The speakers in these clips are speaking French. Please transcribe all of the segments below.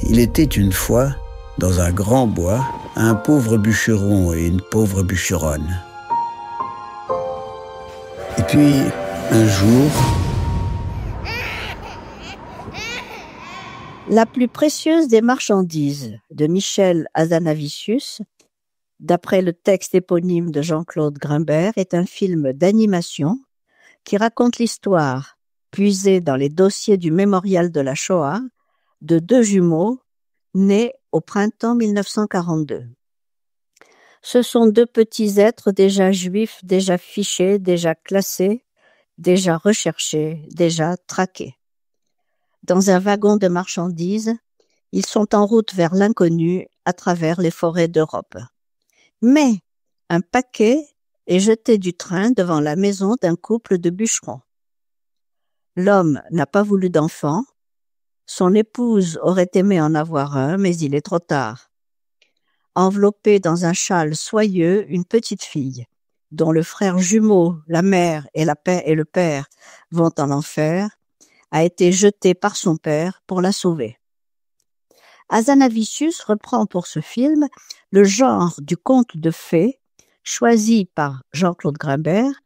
Il était une fois, dans un grand bois, un pauvre bûcheron et une pauvre bûcheronne. Et puis, un jour... La plus précieuse des marchandises de Michel Hazanavicius, d'après le texte éponyme de Jean-Claude Grimbert, est un film d'animation qui raconte l'histoire, puisée dans les dossiers du mémorial de la Shoah, de deux jumeaux nés au printemps 1942. Ce sont deux petits êtres déjà juifs, déjà fichés, déjà classés, déjà recherchés, déjà traqués. Dans un wagon de marchandises, ils sont en route vers l'inconnu à travers les forêts d'Europe. Mais un paquet est jeté du train devant la maison d'un couple de bûcherons. L'homme n'a pas voulu d'enfant, son épouse aurait aimé en avoir un, mais il est trop tard. Enveloppée dans un châle soyeux, une petite fille, dont le frère jumeau, la mère et le père vont en enfer, a été jetée par son père pour la sauver. Hazanavicius reprend pour ce film le genre du conte de fées choisi par Jean-Claude Grimbert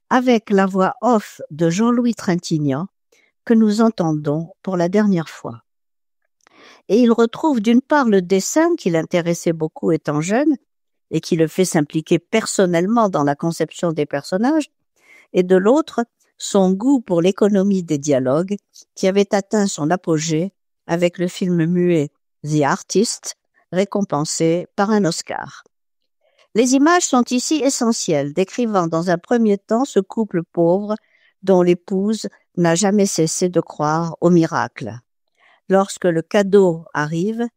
avec la voix off de Jean-Louis Trintignant que nous entendons pour la dernière fois. Et il retrouve d'une part le dessin qui l'intéressait beaucoup étant jeune et qui le fait s'impliquer personnellement dans la conception des personnages, et de l'autre, son goût pour l'économie des dialogues qui avait atteint son apogée avec le film muet The Artist, récompensé par un Oscar. Les images sont ici essentielles, décrivant dans un premier temps ce couple pauvre dont l'épouse n'a jamais cessé de croire au miracle. Lorsque le cadeau arrive,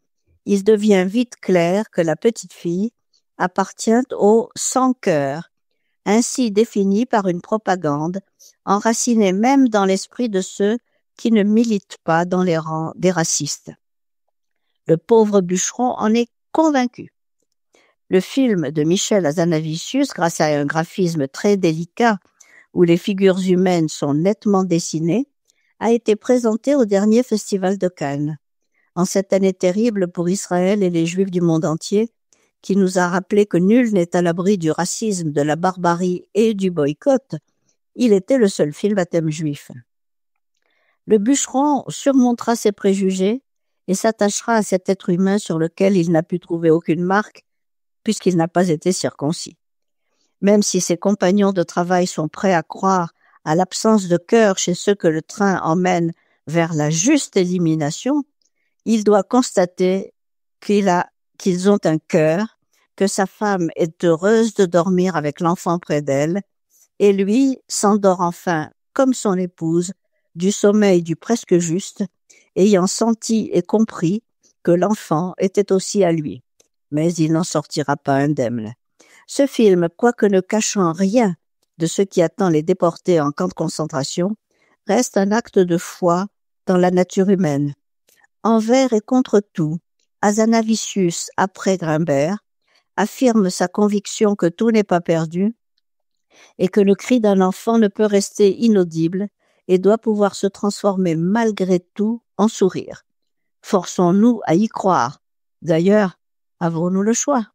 il devient vite clair que la petite fille appartient au sans-cœur, ainsi défini par une propagande enracinée même dans l'esprit de ceux qui ne militent pas dans les rangs des racistes. Le pauvre bûcheron en est convaincu. Le film de Michel Hazanavicius, grâce à un graphisme très délicat où les figures humaines sont nettement dessinées, a été présenté au dernier festival de Cannes. En cette année terrible pour Israël et les Juifs du monde entier, qui nous a rappelé que nul n'est à l'abri du racisme, de la barbarie et du boycott, il était le seul film à thème juif. Le bûcheron surmontera ses préjugés et s'attachera à cet être humain sur lequel il n'a pu trouver aucune marque puisqu'il n'a pas été circoncis. Même si ses compagnons de travail sont prêts à croire à l'absence de cœur chez ceux que le train emmène vers la juste élimination, il doit constater qu'ils ont un cœur, que sa femme est heureuse de dormir avec l'enfant près d'elle, et lui s'endort enfin, comme son épouse, du sommeil du presque juste, ayant senti et compris que l'enfant était aussi à lui. Mais il n'en sortira pas indemne. Ce film, quoique ne cachant rien de ce qui attend les déportés en camp de concentration, reste un acte de foi dans la nature humaine. Envers et contre tout, Hazanavicius, après Grimbert, affirme sa conviction que tout n'est pas perdu et que le cri d'un enfant ne peut rester inaudible et doit pouvoir se transformer malgré tout en sourire. Forçons-nous à y croire. D'ailleurs, avons-nous le choix ?